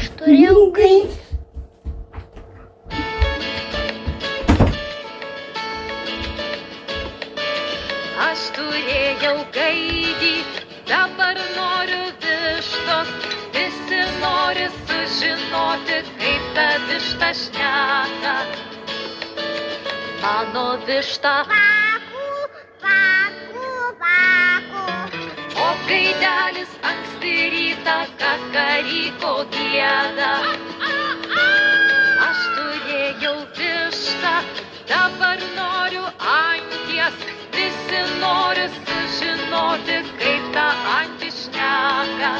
Aš turėjau gaidį. Aš turėjau gaidį, dabar noriu vištos. Visi nori sužinoti, kaip ta višta šneka. Mano višta Vaku, vaku, vaku. o gaidelis anksti rytą kakaryko gieda. Aš turėjau vištą, dabar noriu anties. Visi nori sužinoti, kaip ta antis šneka.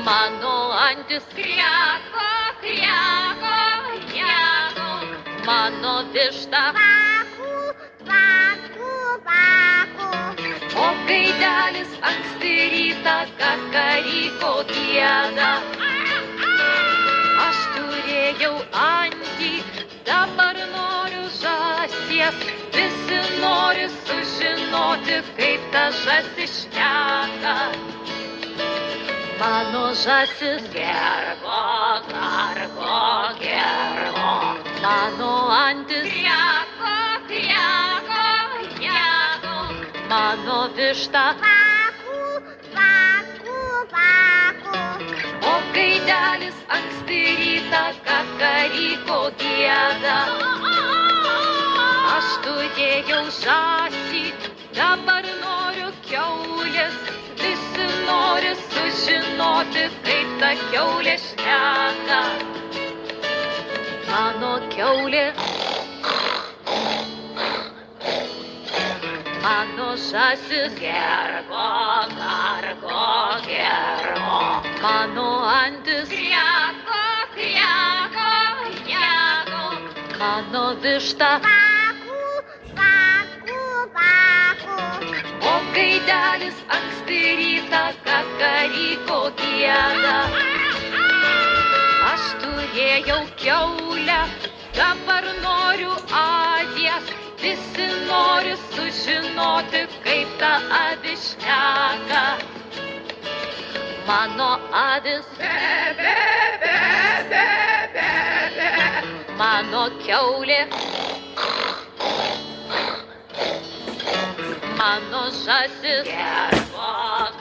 Mano antis kriako, kriako, kriako. Mano višta Vaku, vaku, vaku. o gaidelis anksti rytą kakaryko gieda. Aš turėjau antį, dabar noriu žąsies. Visi nori sužinoti, kaip ta žąsis šneka. Mano žąsis gergo, gargo, gergo. Mano antis kriako, kriako, kriako. Mano višta Vaku, vaku, vaku. o gaidelis anksti rytą kakaryko gieda. Aš turėjau žąsį, dabar noriu kiaulės. Visi nori sužinoti, kaip ta kiaulė šneka. Mano kiaulė, mano žąsis gergo, gargo, gergo. Mano antis kriako, kriako, kriako. Mano višta Vaku, vaku, vaku. o gaidelis anksti rytą kakaryko gieda. Aš turėjau kiaulę, dabar noriu avies. Visi nori sužinoti, kaip ta avis šneka. Mano avis mano kiaulė, mano žąsis gergo,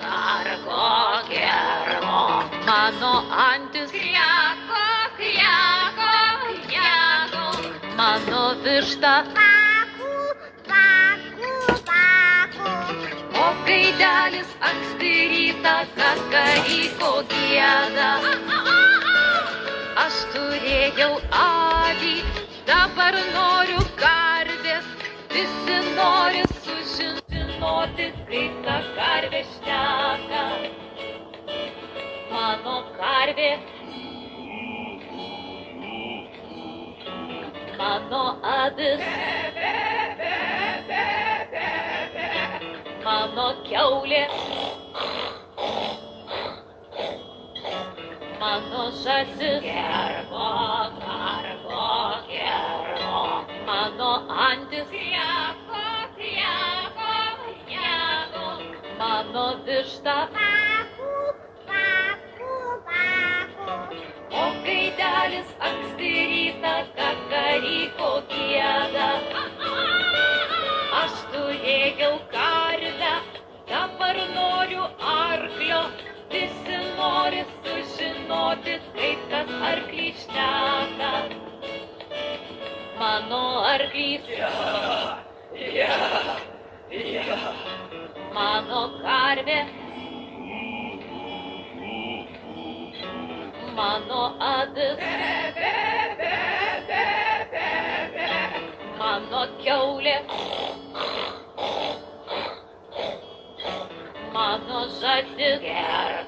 gargo, gergo. Mano antis kriako, kriako, kriako. Mano višta Vaku, vaku, vaku. o gaidelis anksti rytą kakaryko gieda. Aš turėjau avį, dabar noriu karvės. Visi nori sužinoti, kaip ta karvė šneka. Mano karvė, mano avis, mano kiaulė, mano žąsis gergo, gargo, gergo. Mano antis kriako, kriako, kriako. Mano višta Vaku, vaku, vaku. o gaidelis anksti rytą kakaryko gieda. Aš turėjau karvę, dabar noriu arklio. Visi nori sužinoti, kaip tas arklys šneka. Mano arklys, mano karvė, mano avis, mano kiaulė, mano žąsis gergo.